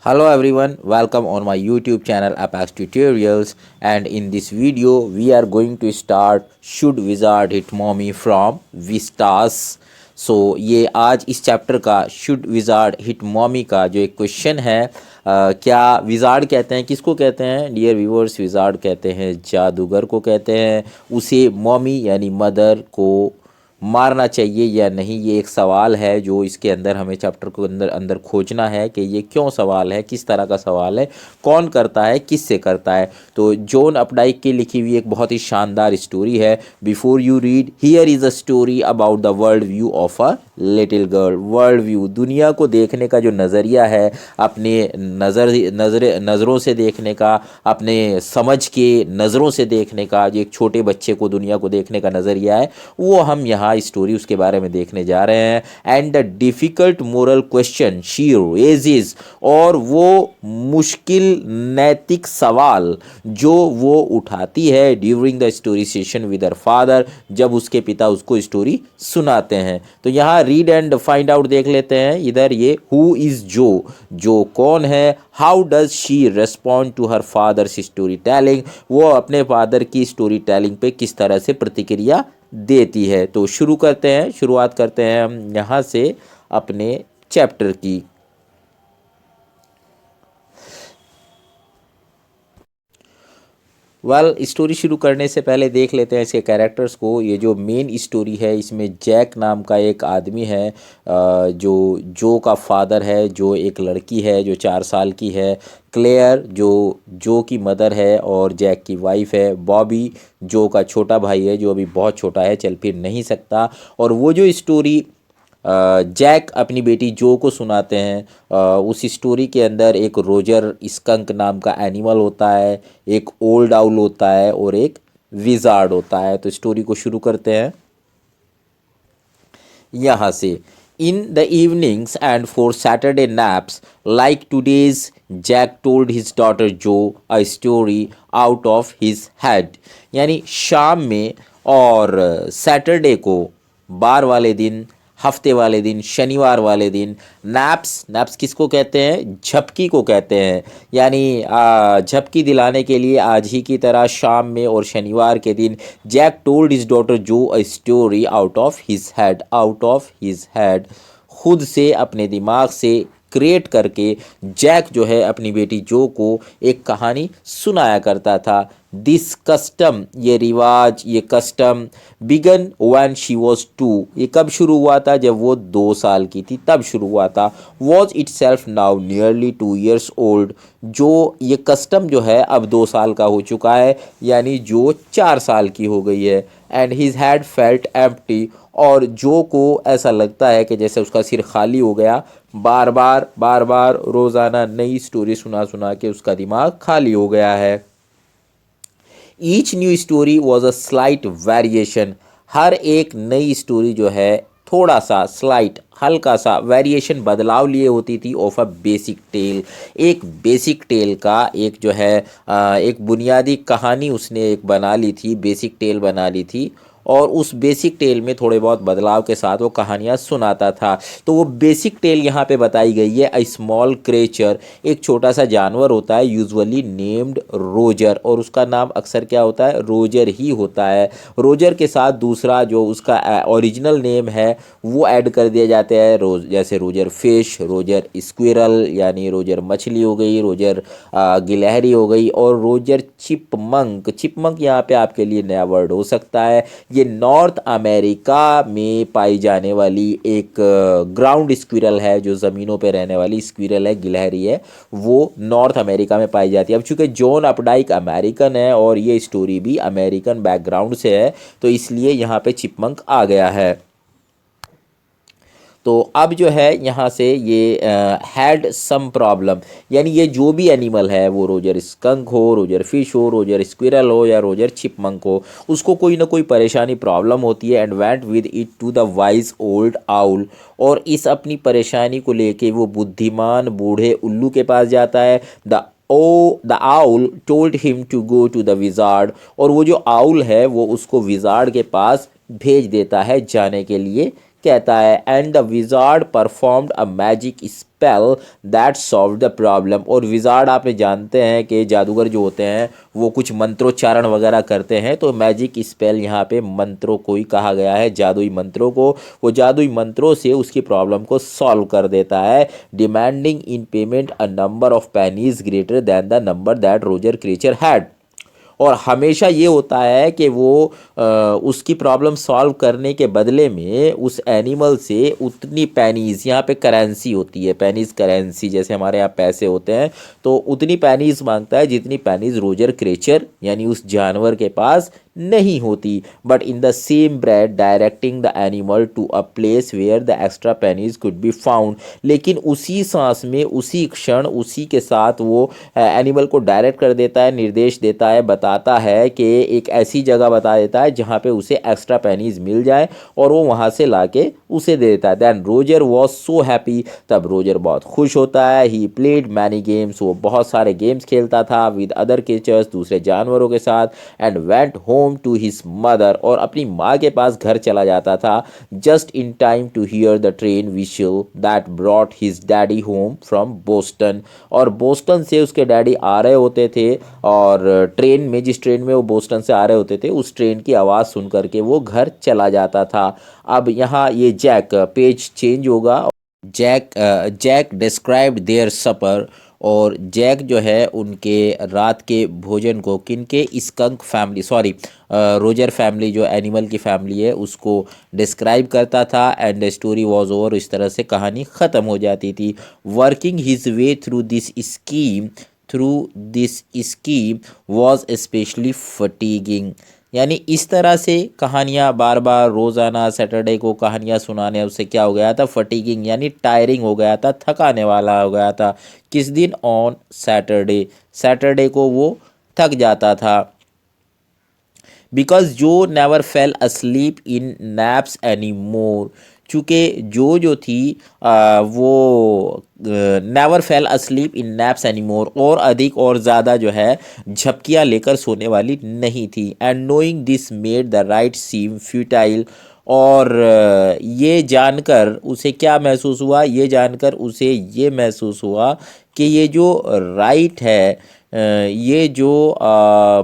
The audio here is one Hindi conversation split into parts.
Hello everyone, welcome on my YouTube channel Apex Tutorials, and in this video we are going to start Should Wizard Hit Mommy from Vistas। ये आज इस चैप्टर का शुड विजार्ड हिट मॉमी का जो एक क्वेश्चन है, क्या विजार्ड कहते हैं किसको कहते हैं डियर व्यूअर्स? विजार्ड कहते हैं जादूगर को कहते हैं। उसे मॉमी यानी मदर को मारना चाहिए या नहीं, ये एक सवाल है जो इसके अंदर हमें चैप्टर को अंदर अंदर खोजना है कि ये क्यों सवाल है, किस तरह का सवाल है, कौन करता है, किससे करता है। तो जॉन अपडाइक की लिखी हुई एक बहुत ही शानदार स्टोरी है। Before you read, here is a story about the world view of a little girl. World view, दुनिया को देखने का जो नज़रिया है, अपने नज़रों से देखने का, अपने समझ के नज़रों से देखने का, जो एक छोटे बच्चे को दुनिया को देखने का नज़रिया है, वो हम यहाँ स्टोरी उसके बारे में देखने जा रहे हैं। And the difficult moral question she raises, और वो मुश्किल नैतिक सवाल जो वो उठाती है during the story session with her father, जब उसके पिता उसको स्टोरी सुनाते हैं। तो यहाँ रीड एंड फाइंड आउट देख लेते हैं। इधर ये हु इज़ जो, जो कौन है। How does she respond to her father's story telling, वो अपने फादर की स्टोरी टेलिंग पे किस तरह से प्रतिक्रिया देती है। तो शुरू करते हैं, शुरुआत करते हैं हम यहाँ से अपने चैप्टर की। स्टोरी शुरू करने से पहले देख लेते हैं इसके कैरेक्टर्स को। ये जो मेन स्टोरी है, इसमें जैक नाम का एक आदमी है, जो का फादर है, जो एक लड़की है जो 4 साल की है। क्लेयर जो की मदर है और जैक की वाइफ है। बॉबी जो का छोटा भाई है, जो अभी बहुत छोटा है, चल फिर नहीं सकता। और वो जो स्टोरी जैक अपनी बेटी जो को सुनाते हैं, उस स्टोरी के अंदर एक रोजर स्कंक नाम का एनिमल होता है, एक ओल्ड आउल होता है और एक विजार्ड होता है। तो स्टोरी को शुरू करते हैं यहाँ से। In the evenings and for Saturday naps like today's, Jack told his daughter Jo a story out of his head. यानी शाम में और सैटरडे को, बार वाले दिन, हफ्ते वाले दिन, शनिवार वाले दिन, नैप्स किसको कहते हैं? झपकी को कहते हैं। यानी झपकी दिलाने के लिए आज ही की तरह शाम में और शनिवार के दिन Jack told his daughter Jo a story out of his head, खुद से, अपने दिमाग से क्रिएट करके जैक जो है अपनी बेटी जो को एक कहानी सुनाया करता था। दिस कस्टम, ये रिवाज, ये custom began when she was 2, ये कब शुरू हुआ था? जब वो 2 साल की थी तब शुरू हुआ था। Was it self now nearly 2 years old, जो ये कस्टम जो है अब 2 साल का हो चुका है, यानी जो 4 साल की हो गई है। And his had felt empty, और जो को ऐसा लगता है कि जैसे उसका सिर खाली हो गया। बार बार रोज़ाना नई स्टोरी सुना सुना के उसका दिमाग खाली हो गया है। Each new story was a slight variation, हर एक नई स्टोरी जो है थोड़ा सा स्लाइट, हल्का सा वेरिएशन, बदलाव लिए होती थी ऑफ अ बेसिक टेल, एक बेसिक टेल का एक जो है एक बुनियादी कहानी उसने एक बना ली थी, बेसिक टेल बना ली थी। और उस बेसिक टेल में थोड़े बहुत बदलाव के साथ वो कहानियाँ सुनाता था। तो वो बेसिक टेल यहाँ पे बताई गई है। अ स्मॉल क्रिएचर, एक छोटा सा जानवर होता है, यूजुअली नेम्ड रोजर, और उसका नाम अक्सर क्या होता है? रोजर ही होता है। रोजर के साथ दूसरा जो उसका ओरिजिनल नेम है वो ऐड कर दिए जाते हैं, जैसे रोजर फिश, रोजर स्क्विरल यानी रोजर मछली हो गई, रोजर गिलहरी हो गई, और रोजर चिपमंक। चिपमंक यहाँ पे आपके लिए नया वर्ड हो सकता है। ये नॉर्थ अमेरिका में पाई जाने वाली एक ग्राउंड स्क्विरल है, जो ज़मीनों पे रहने वाली स्क्विरल है, गिलहरी है, वो नॉर्थ अमेरिका में पाई जाती है। अब चूंकि जॉन अपडाइक अमेरिकन है और ये स्टोरी भी अमेरिकन बैकग्राउंड से है, तो इसलिए यहाँ पे चिपमंक आ गया है। तो अब जो है यहाँ से ये हैड सम प्रॉब्लम, यानी ये जो भी एनिमल है, वो रोजर स्कंक हो, रोजर फिश हो, रोजर स्क्विरल हो या रोजर चिपमंक हो, उसको कोई ना कोई परेशानी प्रॉब्लम होती है। And went with it to the wise old owl, और इस अपनी परेशानी को लेके वो बुद्धिमान बूढ़े उल्लू के पास जाता है। The owl told him to go to the wizard, और वो जो आउल है वो उसको विजार्ड के पास भेज देता है जाने के लिए कहता है and the wizard performed a magic spell that solve the problem. और विजार्ड आपने जानते हैं कि जादूगर जो होते हैं वो कुछ मंत्रोच्चारण वगैरह करते हैं, तो मैजिक स्पेल यहाँ पे मंत्रों को ही कहा गया है, जादुई मंत्रों को। वो जादुई मंत्रों से उसकी प्रॉब्लम को सॉल्व कर देता है, demanding in payment a number of pennies greater than the number that Roger creature had. और हमेशा ये होता है कि वो उसकी प्रॉब्लम सॉल्व करने के बदले में उस एनिमल से उतनी पैनीज, यहाँ पे करेंसी होती है, पैनीज करेंसी, जैसे हमारे यहाँ पैसे होते हैं, तो उतनी पैनीज मांगता है जितनी पैनीज रोजर क्रेचर यानी उस जानवर के पास नहीं होती। But in the same breath directing the animal to a place where the extra pennies could be found. लेकिन उसी सांस में, उसी क्षण, उसी के साथ वो एनिमल को डायरेक्ट कर देता है, निर्देश देता है, बताता है कि एक ऐसी जगह बता देता है जहाँ पे उसे एक्स्ट्रा पेनीज मिल जाए और वो वहाँ से लाके उसे दे देता है। Then Roger was so happy, तब रोजर बहुत खुश होता है। ही प्लेड मैनी गेम्स, वो बहुत सारे गेम्स खेलता था विद अदर क्रिएचर्स, दूसरे जानवरों के साथ। And went home to his mother, और अपनी माँ के पास घर चला जाता था just in time to hear the train whistle that brought his daddy home from Boston. और बोस्टन से उसके डैडी आ रहे होते थे, और ट्रेन में, जिस ट्रेन में वो बोस्टन से आ रहे होते थे, उस ट्रेन की आवाज़ सुन करके वो घर चला जाता था। अब यहाँ ये जैक, पेज चेंज होगा। जैक डिस्क्राइब्ड देयर सपर, और जैक जो है उनके रात के भोजन को किनके, skunk family, sorry Roger family, जो एनिमल की फैमिली है, उसको डिस्क्राइब करता था। And the story was over, इस तरह से कहानी ख़त्म हो जाती थी। Working his way through this scheme was specially fatiguing. यानी इस तरह से कहानियाँ बार बार रोज़ाना सैटरडे को कहानियाँ सुनाने, उससे क्या हो गया था, फटीगिंग यानी टायरिंग हो गया था, थकाने वाला हो गया था। किस दिन, ऑन सैटरडे, सैटरडे को वो थक जाता था। बिकॉज जो नेवर फेल asleep इन नैप्स एनी मोर, चूँकि जो थी वो नेवर फेल asleep इन नैप्स एनी मोर, और अधिक और ज़्यादा जो है झपकियाँ लेकर सोने वाली नहीं थी। And knowing this made the rite seem futile, और ये जानकर उसे क्या महसूस हुआ, ये जानकर उसे ये महसूस हुआ कि ये जो राइट है, ये जो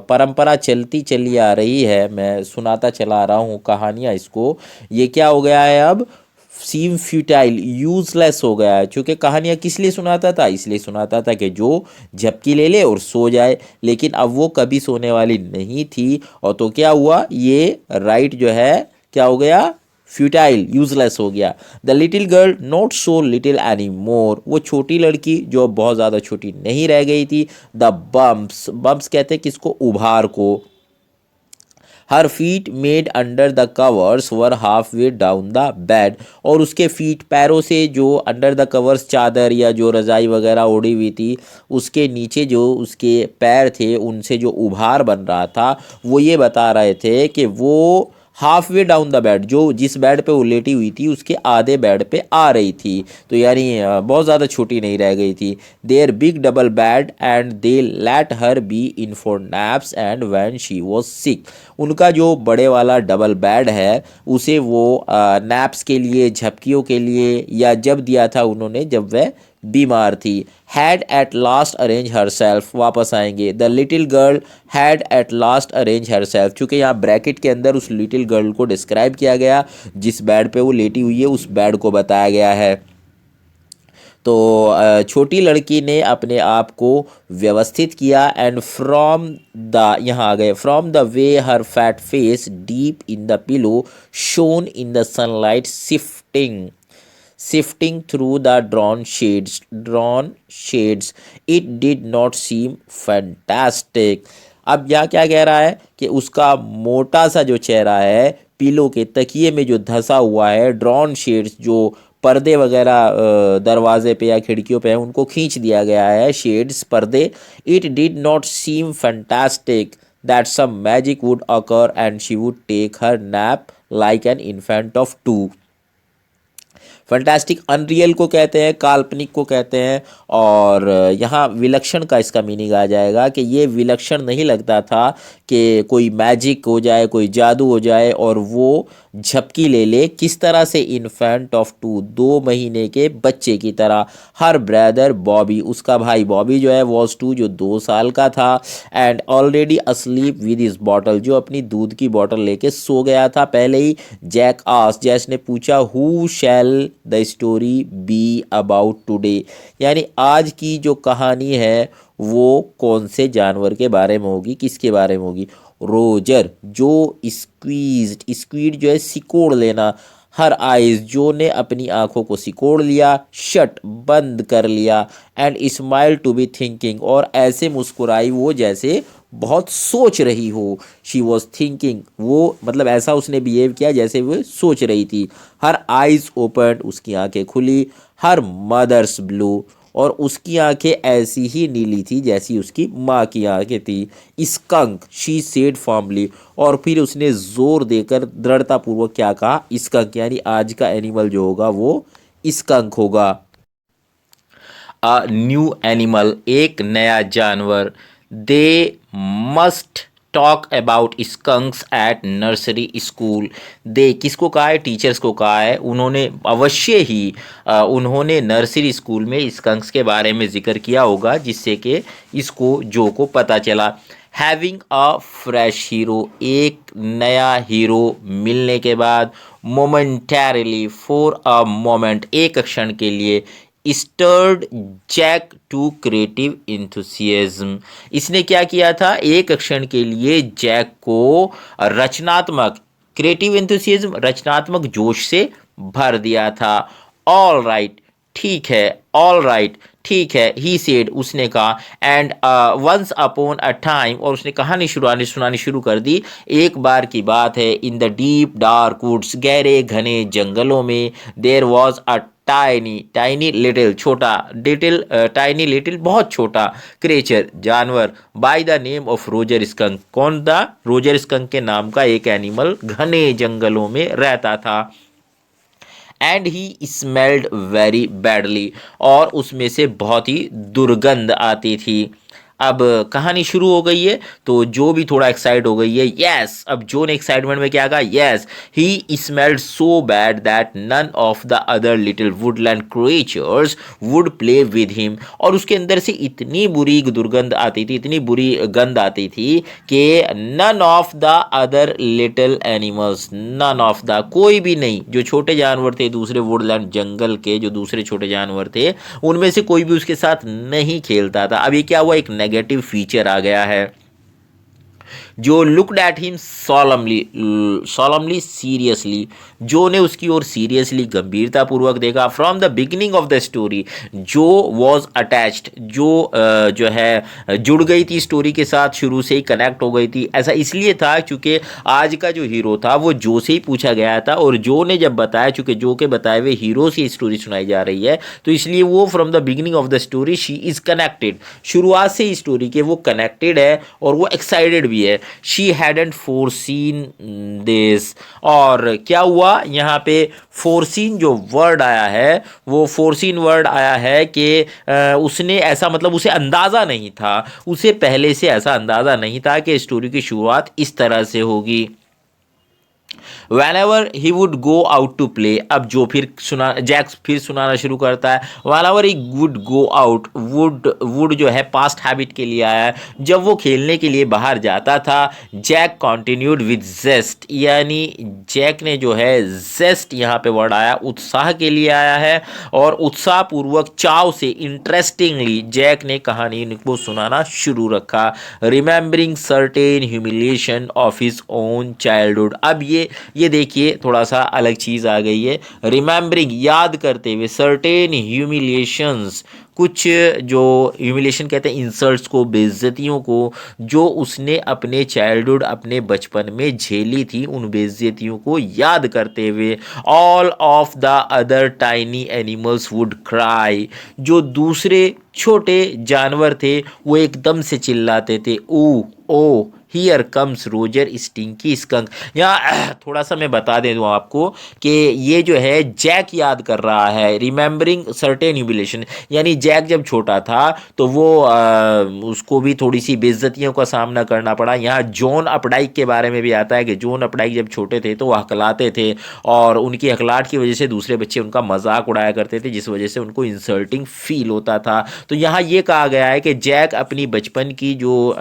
परंपरा चलती चली आ रही है, मैं सुनाता चला आ रहा हूँ कहानियाँ इसको, ये क्या हो गया है अब, सीम फ्यूटाइल, यूजलेस हो गया है। चूँकि कहानियाँ किस लिए सुनाता था, इसलिए सुनाता था कि जो झपकी ले ले और सो जाए, लेकिन अब वो कभी सोने वाली नहीं थी। और तो क्या हुआ, ये राइट जो है क्या हो गया, फ्यूटाइल, यूजलेस हो गया। The little girl not so little any more, वो छोटी लड़की जो बहुत ज़्यादा छोटी नहीं रह गई थी। द बम्प्स, बम्प्स कहते हैं किसको, उभार को। Her feet made under the covers were half way down the bed, और उसके फीट, पैरों से जो अंडर द कवर्स, चादर या जो रजाई वगैरह ओढ़ी हुई थी, उसके नीचे जो उसके पैर थे, उनसे जो उभार बन रहा था, वो ये बता रहे थे कि वो half way down the bed, जो जिस बेड पे वो लेटी हुई थी उसके आधे बेड पे आ रही थी, तो यानी बहुत ज़्यादा छोटी नहीं रह गई थी। Their big double bed and they let her be in for naps and when she was sick, उनका जो बड़े वाला डबल बेड है उसे वो नैप्स के लिए, झपकियों के लिए, या जब दिया था उन्होंने जब वह बीमार थी। Had at last arrange her self, वापस आएंगे। The little girl had at last arrange her self, चूँकि यहाँ ब्रैकेट के अंदर उस लिटिल गर्ल को डिस्क्राइब किया गया, जिस बेड पे वो लेटी हुई है उस बेड को बताया गया है। तो छोटी लड़की ने अपने आप को व्यवस्थित किया। एंड फ्रॉम द, यहाँ आ गए, from the way her fat face deep in the pillow shown in the sunlight shifting through the drawn shades, it did not seem fantastic। अब यह क्या कह रहा है कि उसका मोटा सा जो चेहरा है, पीलो के तकिए में जो धंसा हुआ है, ड्रॉन शेड्स, जो पर्दे वगैरह दरवाजे पे या खिड़कियों पे हैं, उनको खींच दिया गया है, शेड्स, पर्दे। It did not seem fantastic that some magic would occur and she would take her nap like an infant of 2। Fantastic unreal को कहते हैं, काल्पनिक को कहते हैं। और यहाँ विलक्षण का इसका मीनिंग आ जाएगा कि ये विलक्षण नहीं लगता था कि कोई मैजिक हो जाए, कोई जादू हो जाए और वो झपकी ले ले। किस तरह से? इन्फेंट ऑफ 2, 2 महीने के बच्चे की तरह। हर ब्रदर बॉबी, उसका भाई बॉबी जो है, वॉज 2, जो 2 साल का था, and already asleep with his bottle, जो अपनी दूध की बॉटल लेके सो गया था पहले ही। जैस ने पूछा, who shell the story be about today, यानी आज की जो कहानी है वो कौन से जानवर के बारे में होगी, किसके बारे में होगी? रोजर, जो स्क्वीड जो है सिकोड़ लेना। हर आइज, जो ने अपनी आंखों को सिकोड़ लिया। शट, बंद कर लिया। And smile to be thinking, और ऐसे मुस्कुराई वो जैसे बहुत सोच रही हो। शी वॉज थिंकिंग, वो मतलब ऐसा उसने बिहेव किया जैसे वो सोच रही थी। हर आइज ओपन, उसकी आंखें खुली। हर मदर्स ब्लू, और उसकी आंखें ऐसी ही नीली थी जैसी उसकी माँ की आंखें थी। स्कंक, शी सेड फॉर्मली, और फिर उसने जोर देकर दृढ़तापूर्वक क्या कहा? स्कंक, यानी आज का एनिमल जो होगा वो स्कंक होगा। अ न्यू एनिमल, एक नया जानवर। They must talk about skunks at nursery school. They किसको कहा है? टीचर्स को कहा है। उन्होंने अवश्य ही उन्होंने नर्सरी स्कूल में स्कंक्स के बारे में जिक्र किया होगा, जिससे कि इसको जो को पता चला। हैविंग अ फ्रेश हीरो, एक नया हीरो मिलने के बाद। मोमेंटरली, फॉर अ मोमेंट, एक क्षण के लिए। Stirred Jack to creative enthusiasm, इसने क्या किया था? एक क्षण के लिए जैक को रचनात्मक, क्रिएटिव इंथुसियाज्म, रचनात्मक जोश से भर दिया था। ऑल राइट, ठीक है। ऑल राइट, ठीक है। ही सेड, उसने कहा। And once upon a time, और उसने कहानी सुनानी शुरू कर दी। एक बार की बात है। In the deep dark woods, गहरे घने जंगलों में। There was a tiny little, छोटा, लिटिल टाइनी लिटिल, बहुत छोटा। क्रिएचर, जानवर। By the name of Roger Skunk, कौन था? रोजर स्कंक के नाम का एक एनिमल घने जंगलों में रहता था। And he smelled very badly, और उसमें से बहुत ही दुर्गंध आती थी। अब कहानी शुरू हो गई है, तो जो भी थोड़ा एक्साइट हो गई है। यस, अब जो ने एक्साइटमेंट में क्या कहा? Yes, he smelled so bad that none of the other little woodland creatures would play with him, और उसके अंदर से इतनी बुरी दुर्गंध आती थी, इतनी बुरी गंध आती थी कि none of the other little animals, none of the, कोई भी नहीं, जो छोटे जानवर थे दूसरे वुडलैंड जंगल के, जो दूसरे छोटे जानवर थे, उनमें से कोई भी उसके साथ नहीं खेलता था। अब ये क्या हुआ? एक नेगेटिव फीचर आ गया है। जो looked at him solemnly seriously, जो ने उसकी ओर सीरियसली, गंभीरतापूर्वक देखा। From the beginning of the story, जो वॉज अटैच्ड, जो है जुड़ गई थी स्टोरी के साथ, शुरू से ही कनेक्ट हो गई थी। ऐसा इसलिए था क्योंकि आज का जो हीरो था वो जो से ही पूछा गया था, और जो ने जब बताया, चूंकि जो के बताए हुए हीरो से स्टोरी सुनाई जा रही है, तो इसलिए वो from the beginning of the story she is connected, शुरुआत से ही स्टोरी के वो कनेक्टेड है और वो एक्साइटेड भी है। शी हैडंट फोरसीन दिस, और क्या हुआ यहाँ पे? फोरसीन जो वर्ड आया है, वो फोरसीन वर्ड आया है कि उसने ऐसा, मतलब उसे अंदाजा नहीं था, उसे पहले से ऐसा अंदाजा नहीं था कि स्टोरी की शुरुआत इस तरह से होगी। Whenever he would go out to play, अब जो फिर जैक फिर सुनाना शुरू करता है। Whenever he would go out, would जो है पास्ट हैबिट के लिए आया है, जब वो खेलने के लिए बाहर जाता था। जैक कंटिन्यूड विद जेस्ट, यानी जैक ने जो है जेस्ट, यहाँ पे वर्ड आया, उत्साह के लिए आया है, और उत्साह पूर्वक, चाव से, इंटरेस्टिंगली जैक ने कहानी को सुनाना शुरू रखा। Remembering certain humiliation of his own childhood, अब ये देखिए थोड़ा सा अलग चीज़ आ गई है। रिमेंबरिंग, याद करते हुए, सर्टेन ह्यूमिलिएशंस, कुछ जो ह्यूमिलेशन कहते हैं इंसल्ट्स को, बेइज्जतियों को, जो उसने अपने चाइल्डहुड, अपने बचपन में झेली थी, उन बेइज्जतियों को याद करते हुए। All of the other tiny animals would cry, जो दूसरे छोटे जानवर थे वो एकदम से चिल्लाते थे, oh oh here comes Roger stinky skunk. यहाँ थोड़ा सा मैं बता दे दूँ आपको कि ये जो है जैक याद कर रहा है, रिमेंबरिंग सर्टेन ह्यूमिलेशन, यानी जैक जब छोटा था तो वो उसको भी थोड़ी सी बेइज्जतियों का सामना करना पड़ा। यहाँ जॉन अपडाइक के बारे में भी आता है कि जॉन अपडाइक जब छोटे थे तो वो हकलाते थे और उनकी हकलाहट की वजह से दूसरे बच्चे उनका मजाक उड़ाया करते थे, जिस वजह से उनको इंसल्टिंग फील होता था। तो यहाँ ये कहा गया है कि जैक अपनी बचपन की जो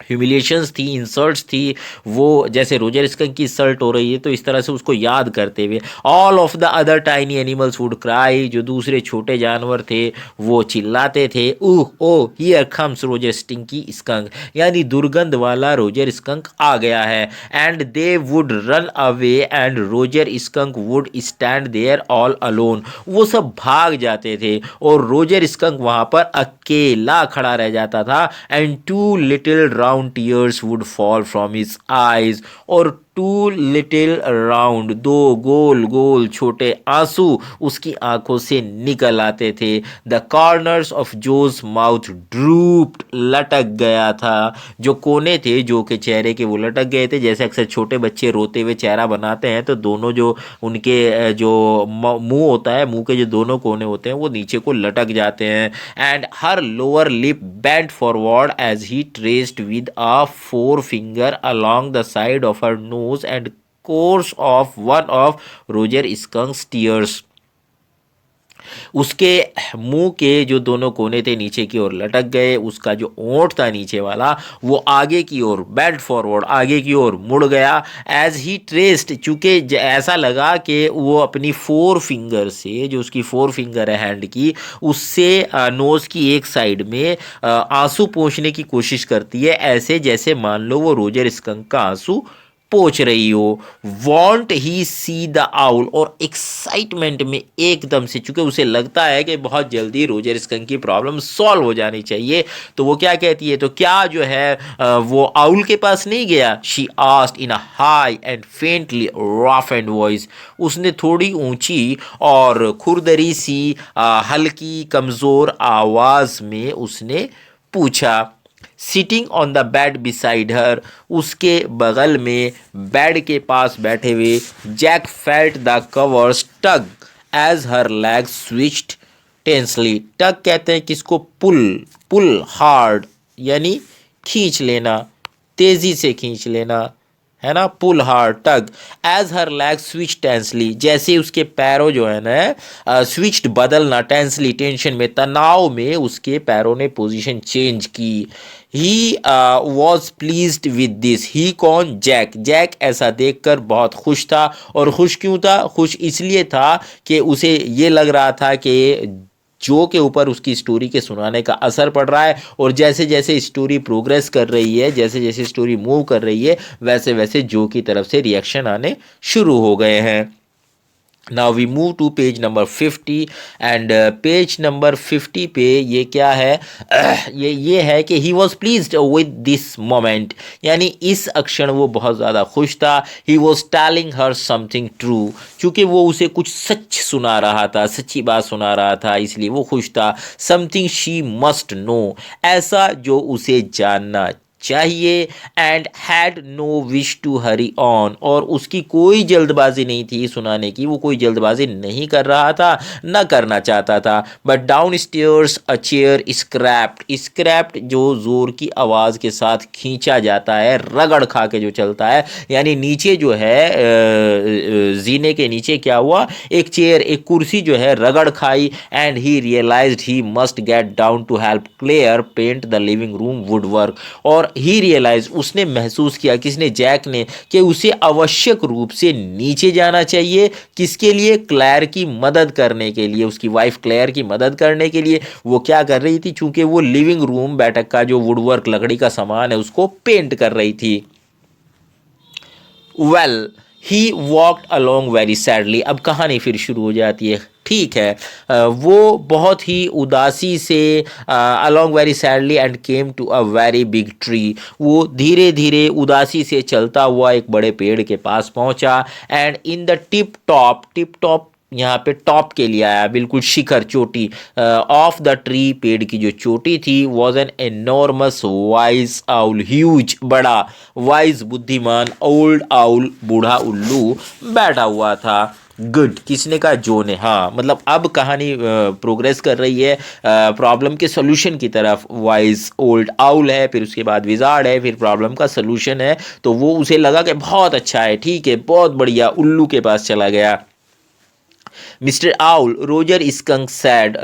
ह्यूमिलिएशंस थी, इंसल्ट्स थी, वो जैसे रोजर स्कंक की इंसल्ट हो रही है तो इस तरह से उसको याद करते हुए all of the other tiny animals would cry, जो दूसरे छोटे जानवर थे वो चिल्लाते थे, oh oh here comes Roger stinky skunk, यानी दुर्गंध वाला रोजर स्कंक आ गया है। And they would run away and Roger skunk would stand there all alone, वो सब भाग जाते थे और रोजर स्कंक वहां पर अकेला खड़ा रह जाता था। And two little round tears would fall from his eyes, और टू लिटिल राउंड, दो गोल गोल छोटे आंसू उसकी आंखों से निकल आते थे। The corners of Jo's mouth drooped, लटक गया था, जो कोने थे जो के चेहरे के वो लटक गए थे। जैसे अक्सर छोटे बच्चे रोते हुए चेहरा बनाते हैं तो दोनों जो उनके जो मुंह होता है, मुंह के जो दोनों कोने होते हैं वो नीचे को लटक जाते हैं। And her lower lip bent forward as he traced with a fore finger along the side of her nose and course of one of Roger Skunk's tears. उसके मुंह के जो दोनों कोने थे नीचे की ओर लटक गए, उसका जो ओंठ था नीचे वाला वो आगे की ओर बेंट फॉरवर्ड, आगे की ओर मुड़ गया। एज ही ट्रेस्ड, चूंकि ऐसा लगा कि वो अपनी फोर फिंगर से, जो उसकी फोर फिंगर है हैंड की, उससे नोज की एक साइड में आंसू पोंछने की कोशिश करती है, ऐसे जैसे मान लो वो रोजर स्कंक का आंसू पोंछ रही हो। Want he see the owl, और एक्साइटमेंट में एकदम से, चूंकि उसे लगता है कि बहुत जल्दी रोजर स्कंक की प्रॉब्लम सॉल्व हो जानी चाहिए, तो वो क्या कहती है, तो क्या जो है वो आउल के पास नहीं गया। She asked in a high and faintly rough and voice, उसने थोड़ी ऊंची और खुरदरी सी हल्की कमजोर आवाज में उसने पूछा। Sitting on the bed beside her, उसके बगल में बेड के पास बैठे हुए Jack felt the covers tug as her leg switched tensely. Tug कहते हैं किसको, पुल, पुल हार्ड, यानी खींच लेना, तेजी से खींच लेना, है ना, पुल हार्ड, टग एज हर लेग स्विच टेंसली, जैसे उसके पैरों जो है ना स्विच्ड, बदलना, टेंसली टेंशन में, तनाव में उसके पैरों ने पोजीशन चेंज की। He was pleased with this, he कौन, जैक, जैक ऐसा देखकर बहुत खुश था। और खुश क्यों था, खुश इसलिए था कि उसे ये लग रहा था कि जो के ऊपर उसकी स्टोरी के सुनाने का असर पड़ रहा है, और जैसे जैसे स्टोरी प्रोग्रेस कर रही है, जैसे जैसे स्टोरी मूव कर रही है, वैसे वैसे जो की तरफ से रिएक्शन आने शुरू हो गए हैं। Now we move to page number 50 and page number 50 पे ये क्या है, ये है कि he was pleased with this moment, यानी इस अक्षण वो बहुत ज़्यादा खुश था। He was telling her something true, चूँकि वो उसे कुछ सच सुना रहा था, सच्ची बात सुना रहा था, इसलिए वो खुश था। समथिंग शी मस्ट नो, ऐसा जो उसे जानना चाहिए। And had no wish to hurry on, और उसकी कोई जल्दबाजी नहीं थी सुनाने की, वो कोई जल्दबाजी नहीं कर रहा था, न करना चाहता था। But down stairs a chair scraped, scraped जो जोर की आवाज़ के साथ खींचा जाता है, रगड़ खा के जो चलता है, यानी नीचे जो है जीने के नीचे क्या हुआ, एक चेयर, एक कुर्सी जो है रगड़ खाई। And he realized he must get down to help Clare paint the living room woodwork, और ही रियलाइज, उसने महसूस किया, किसने, जैक ने, कि उसे आवश्यक रूप से नीचे जाना चाहिए। किसके लिए, क्लेयर की मदद करने के लिए, उसकी वाइफ क्लेयर की मदद करने के लिए। वो क्या कर रही थी, चूंकि वो लिविंग रूम, बैठक का जो वुडवर्क, लकड़ी का सामान है, उसको पेंट कर रही थी। Well he walked along very sadly, अब कहानी फिर शुरू हो जाती है। ठीक है, वो बहुत ही उदासी से, along very sadly and came to a very big tree, वो धीरे धीरे उदासी से चलता हुआ एक बड़े पेड़ के पास पहुंचा। And in the tip top, tip top यहाँ पे टॉप के लिए आया, बिल्कुल शिखर चोटी ऑफ द ट्री, पेड़ की जो चोटी थी, was an enormous wise owl, huge बड़ा, वाइज बुद्धिमान, ओल्ड आउल बूढ़ा उल्लू बैठा हुआ था। गुड, किसने कहा? जो ने। हाँ, मतलब अब कहानी प्रोग्रेस कर रही है प्रॉब्लम के सोल्यूशन की तरफ। वाइज ओल्ड आउल है, फिर उसके बाद विजार्ड है, फिर प्रॉब्लम का सोल्यूशन है। तो वो उसे लगा कि बहुत अच्छा है, ठीक है, बहुत बढ़िया, उल्लू के पास चला गया। Mister owl, Roger skunk sad,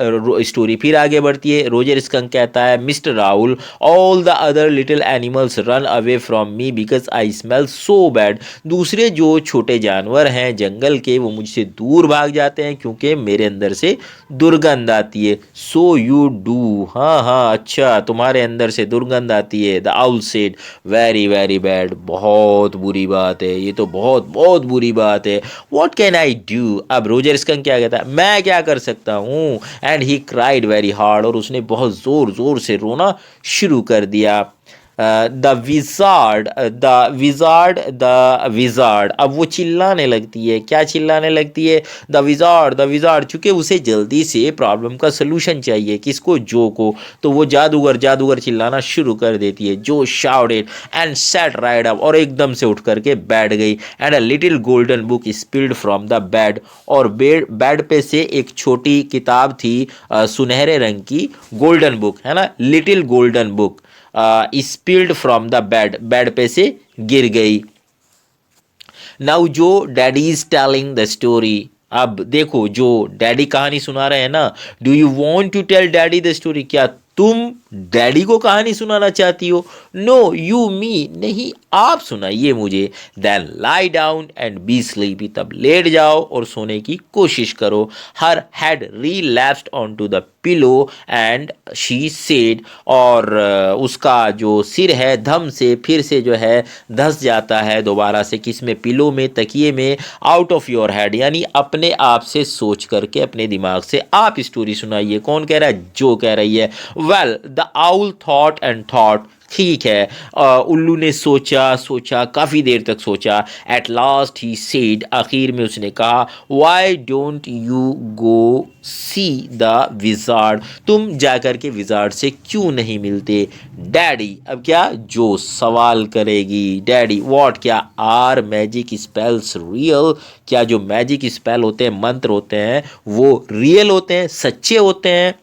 story फिर आगे बढ़ती है। रोजर स्कंक कहता है, mister owl, all the other little animals run away from me because I smell so bad. दूसरे जो छोटे जानवर हैं जंगल के, वो मुझसे दूर भाग जाते हैं क्योंकि मेरे अंदर से दुर्गंध आती है। सो यू डू, हाँ हाँ, अच्छा, तुम्हारे अंदर से दुर्गंध आती है। The owl said, very very bad, बहुत बुरी बात है, ये तो बहुत बहुत बुरी बात है। What can I do? अब रोजर स्कंक क्या कहता है, मैं क्या कर सकता हूँ? And he cried very hard, और उसने बहुत जोर जोर से रोना शुरू कर दिया। द विजार्ड, अब वो चिल्लाने लगती है। क्या चिल्लाने लगती है? द विजार्ड, चूंकि उसे जल्दी से प्रॉब्लम का सोल्यूशन चाहिए। किसको? जो को। तो वो जादूगर जादूगर चिल्लाना शुरू कर देती है। जो shouted and set right up, और एकदम से उठ करके बैठ गई। And a little golden book spilled from the bed, और बेड पे से एक छोटी किताब थी, सुनहरे रंग की, गोल्डन बुक है ना, little golden book spilled from the bed, bed पे से गिर गई। नाउ जो daddy is telling the story, अब देखो जो डैडी कहानी सुना रहे हैं ना, do you want to tell daddy the story? क्या तुम डैडी को कहानी सुनाना चाहती हो? नो, यू मी, नहीं, आप सुनाइए मुझे। Then lie down and be sleepy, तब लेट जाओ और सोने की कोशिश करो। Her head relapsed onto the pillow and she said, और उसका जो सिर है धम से फिर से जो है धस जाता है दोबारा से, किस में? पिलो में, तकिए में। आउट ऑफ योर हेड, यानी अपने आप से सोच करके, अपने दिमाग से आप स्टोरी सुनाइए। कौन कह रहा है? जो कह रही है। Well the owl thought and thought, ठीक है, उल्लू ने सोचा सोचा, काफ़ी देर तक सोचा। एट लास्ट ही सेड, आखिर में उसने कहा, why don't you go see the wizard, तुम जाकर के विजार्ड से क्यों नहीं मिलते? डैडी, अब क्या? जो सवाल करेगी। डैडी, व्हाट, क्या? आर मैजिक स्पेल्स रियल, क्या जो मैजिक स्पेल होते हैं, मंत्र होते हैं, वो रियल होते हैं, सच्चे होते हैं?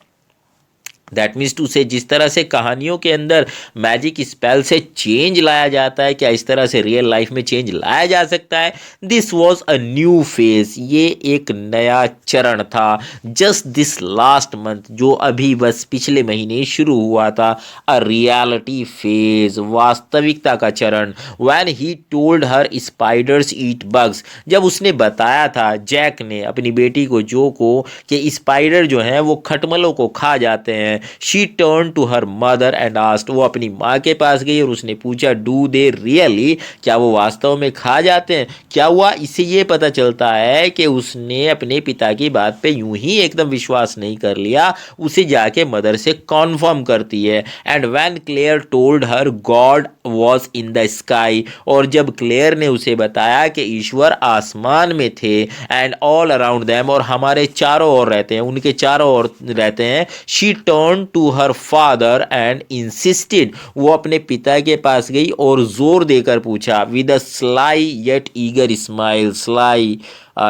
दैट मीन्स टू से, जिस तरह से कहानियों के अंदर मैजिक स्पेल से चेंज लाया जाता है, क्या इस तरह से रियल लाइफ में चेंज लाया जा सकता है? This was a new phase, ये एक नया चरण था। जस्ट दिस लास्ट मंथ, जो अभी बस पिछले महीने शुरू हुआ था। अ रियलिटी फेज, वास्तविकता का चरण। When he told her spiders eat bugs, जब उसने बताया था, जैक ने अपनी बेटी को, जो को, कि स्पाइडर जो हैं वो खटमलों को खा जाते हैं। She turn to her mother and asked, वो अपनी माँ के पास गई और उसने पूछा, डू दे रियली, क्या वो वास्तव में खा जाते हैं? क्या हुआ? इससे ये पता चलता है कि उसने अपने पिता की बात पे यूं ही एकदम विश्वास नहीं कर लिया, उसे जाके मदर से कॉन्फर्म करती है। And when Clare told her God was in the sky, और जब क्लेयर ने उसे बताया कि ईश्वर आसमान में थे, एंड ऑल अराउंड देम, और हमारे चारों ओर रहते हैं, उनके चारों ओर रहते हैं। She turn to her father and insisted, वो अपने पिता के पास गई और जोर देकर पूछा, with a sly yet eager smile, sly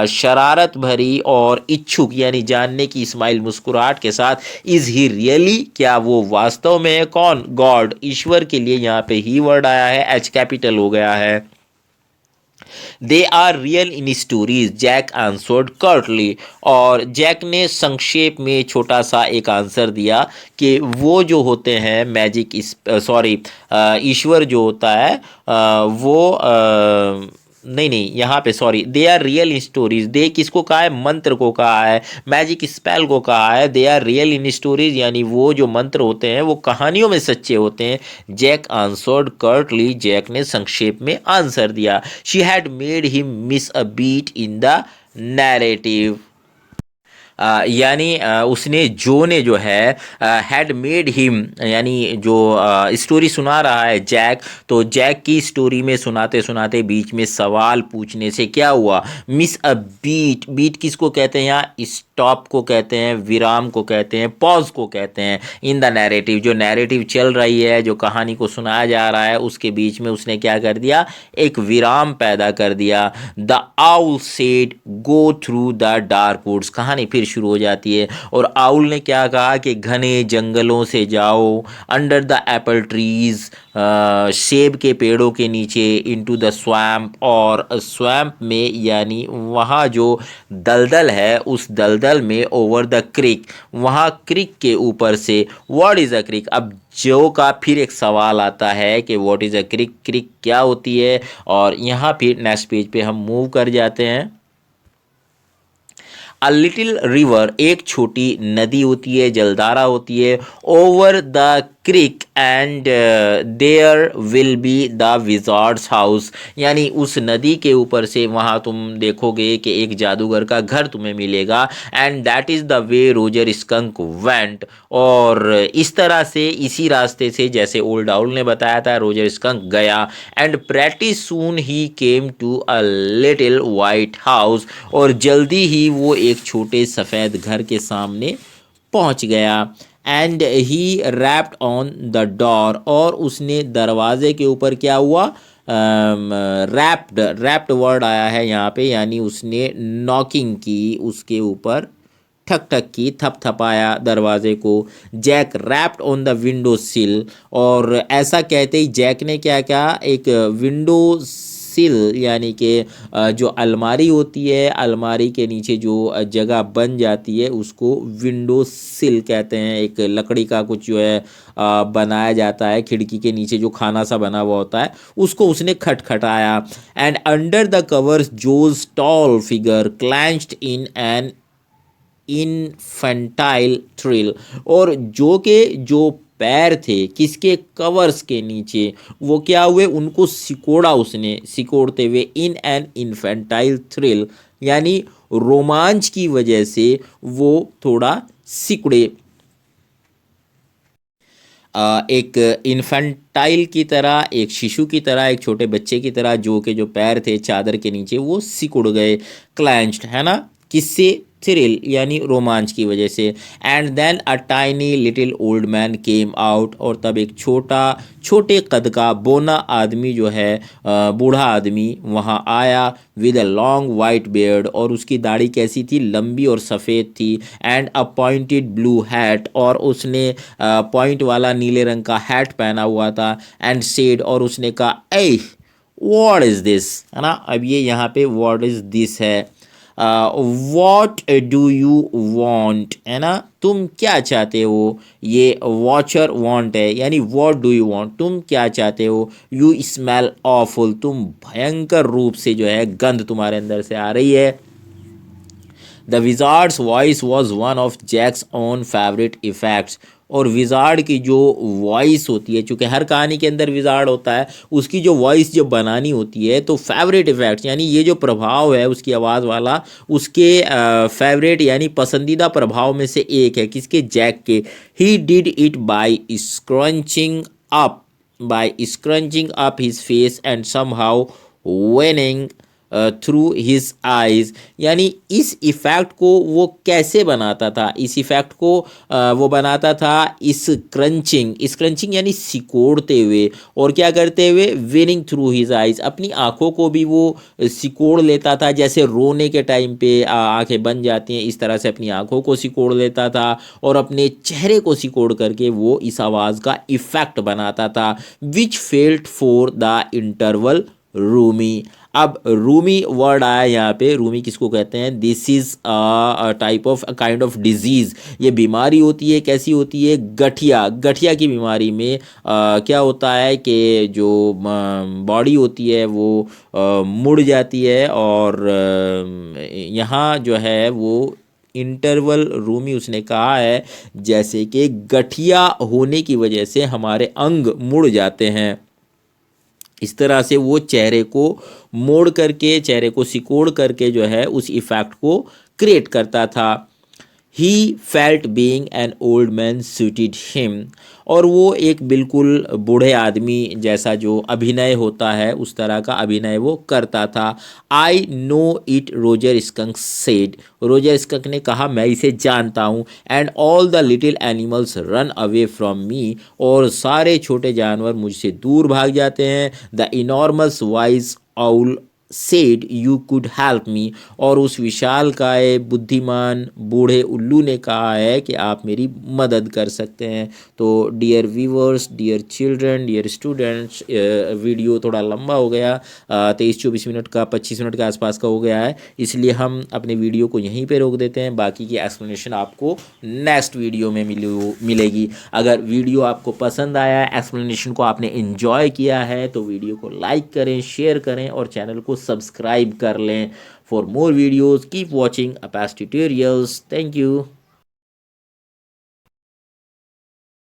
शरारत भरी और इच्छुक यानी जानने की स्माइल, मुस्कुराहट के साथ, इज ही रियली, क्या वो वास्तव में है? कौन? गॉड, ईश्वर के लिए यहाँ पे ही वर्ड आया है, एच कैपिटल हो गया है। They are real in stories, Jack answered curtly, और जैक ने संक्षेप में छोटा सा एक आंसर दिया कि वो जो होते हैं मैजिक, सॉरी, ईश्वर जो होता है वो नहीं नहीं, यहाँ पे sorry, they are real in stories, they किसको कहा है? मंत्र को कहा है, मैजिक स्पेल को कहा है। They are real in stories, यानी वो जो मंत्र होते हैं वो कहानियों में सच्चे होते हैं। जैक आंसर्ड कर्टली, जैक ने संक्षेप में आंसर दिया। She had made him miss a beat in the narrative. यानी उसने जो ने जो है हैड मेड हिम, यानी जो स्टोरी सुना रहा है जैक, तो जैक की स्टोरी में सुनाते सुनाते बीच में सवाल पूछने से क्या हुआ, मिस अ बीट। बीट किसको कहते हैं यहाँ, स्टॉप को कहते हैं, विराम को कहते हैं, पॉज को कहते हैं इन द नैरेटिव। जो नैरेटिव चल रही है, जो कहानी को सुनाया जा रहा है, उसके बीच में उसने क्या कर दिया, एक विराम पैदा कर दिया। The owl said go through the dark woods, कहानी फिर शुरू हो जाती है। और आउल ने क्या कहा कि घने जंगलों से जाओ, अंडर द एप्पल ट्रीज, सेब के पेड़ों के नीचे, इनटू द स्वैम्प, और स्वैम्प में यानी वहाँ जो दलदल है, उस दलदल में, ओवर द क्रिक, वहाँ क्रिक के ऊपर से। व्हाट इज़ अ क्रिक, अब जो का फिर एक सवाल आता है कि व्हाट इज़ अ क्रिक, क्रिक क्या होती है। और यहाँ फिर नेक्स्ट पेज पे हम मूव कर जाते हैं। अ लिटिल रिवर, एक छोटी नदी होती है, जलधारा होती है, over the creek and there will be the wizard's house, यानी उस नदी के ऊपर से वहाँ तुम देखोगे कि एक जादूगर का घर तुम्हें मिलेगा। And that is the way Roger skunk went, और इस तरह से, इसी रास्ते से, जैसे ओल्ड आउल ने बताया था, रोजर स्कंक गया। And pretty soon he came to a little white house, और जल्दी ही वो एक छोटे सफ़ेद घर के सामने पहुंच गया। And he wrapped on the door, और उसने दरवाजे के ऊपर क्या हुआ, रैप्ड, रैप्ड वर्ड आया है यहाँ पे, यानी उसने नॉकिंग की, उसके ऊपर ठक ठक की, थपथपाया दरवाजे को। Jack rapped on the window sill, और ऐसा कहते ही जैक ने क्या किया, एक विंडो सिल यानी कि जो अलमारी होती है, अलमारी के नीचे जो जगह बन जाती है, उसको विंडो सिल कहते हैं। एक लकड़ी का कुछ जो है बनाया जाता है, खिड़की के नीचे जो खाना सा बना हुआ होता है, उसको उसने खटखटाया। And under the covers Jo's tall figure clenched in an infantile thrill, और जो के जो पैर थे किसके, कवर्स के नीचे, वो क्या हुए, उनको सिकोड़ा उसने, सिकोड़ते हुए, इन एन इन्फेंटाइल थ्रिल, यानी रोमांच की वजह से वो थोड़ा सिकुड़े। एक इन्फेंटाइल की तरह, एक शिशु की तरह, एक छोटे बच्चे की तरह, जो के जो पैर थे चादर के नीचे वो सिकुड़ गए, क्लैंच्ड, है ना, किससे, थ्रिल यानी रोमांच की वजह से। And then a tiny little old man came out, और तब एक छोटा, छोटे कद का बोना आदमी जो है, बूढ़ा आदमी वहाँ आया। With a long white beard, और उसकी दाढ़ी कैसी थी, लंबी और सफ़ेद थी। And a pointed blue hat, और उसने पॉइंट वाला नीले रंग का हैट पहना हुआ था। एंड सेड, और उसने कहा, ए व्हाट इज़ दिस, है ना, अब ये यहाँ पे व्हाट इज़ दिस है। वॉट डू यू वॉन्ट, है ना, तुम क्या चाहते हो, ये वॉचर वॉन्ट है, यानी वॉट डू यू वॉन्ट, तुम क्या चाहते हो। यू स्मेल ऑफुल, तुम भयंकर रूप से जो है गंध तुम्हारे अंदर से आ रही है। The wizard's voice was one of Jack's own favourite effects, और विजार्ड की जो वॉइस होती है, चूँकि हर कहानी के अंदर विजार्ड होता है, उसकी जो वॉइस जब बनानी होती है, तो फेवरेट इफेक्ट्स यानी ये जो प्रभाव है उसकी आवाज़ वाला, उसके फेवरेट यानी पसंदीदा प्रभाव में से एक है, किसके, जैक के। He did it by scrunching up, by scrunching up his face and somehow winning through his eyes, यानी इस इफ़ेक्ट को वो कैसे बनाता था, इस इफ़ेक्ट को वो बनाता था स्क्रंचिंग, स्क्रंचिंग यानी सिकोड़ते हुए, और क्या करते हुए, विनिंग थ्रू हिज आइज, अपनी आंखों को भी वो सिकोड़ लेता था, जैसे रोने के टाइम पे आंखें बन जाती हैं, इस तरह से अपनी आंखों को सिकोड़ लेता था, और अपने चेहरे को सिकोड़ करके वो इस आवाज़ का इफ़ेक्ट बनाता था। Which felt for the interval roomy, अब रूमी वर्ड आया यहाँ पे, रूमी किसको कहते हैं, this is a type of disease, ये बीमारी होती है, कैसी होती है, गठिया, गठिया की बीमारी में क्या होता है कि जो बॉडी होती है वो मुड़ जाती है, और यहाँ जो है वो इंटरवल रूमी उसने कहा है, जैसे कि गठिया होने की वजह से हमारे अंग मुड़ जाते हैं, इस तरह से वो चेहरे को मोड़ करके, चेहरे को सिकोड़ करके जो है उस इफ़ेक्ट को क्रिएट करता था। He felt being an old man suited him. और वो एक बिल्कुल बूढ़े आदमी जैसा जो अभिनय होता है उस तरह का अभिनय वो करता था। I know it, Roger skunk said. Roger skunk ने कहा मैं इसे जानता हूँ। And all the little animals run away from me. और सारे छोटे जानवर मुझसे दूर भाग जाते हैं। The enormous wise owl said you could help me. और उस विशाल काय बुद्धिमान बूढ़े उल्लू ने कहा है कि आप मेरी मदद कर सकते हैं। तो dear viewers, dear children, dear students, video थोड़ा लंबा हो गया, 23-24 मिनट का, 25 मिनट के आसपास का हो गया है, इसलिए हम अपने वीडियो को यहीं पे रोक देते हैं। बाकी की एक्सप्लेनेशन आपको नेक्स्ट वीडियो में मिलेगी। अगर वीडियो आपको पसंद आया, एक्सप्लेनेशन को आपने एंजॉय किया है, तो वीडियो को लाइक करें, शेयर करें और चैनल को सब्सक्राइब कर लें। For more videos keep watching Apas tutorials. Thank you.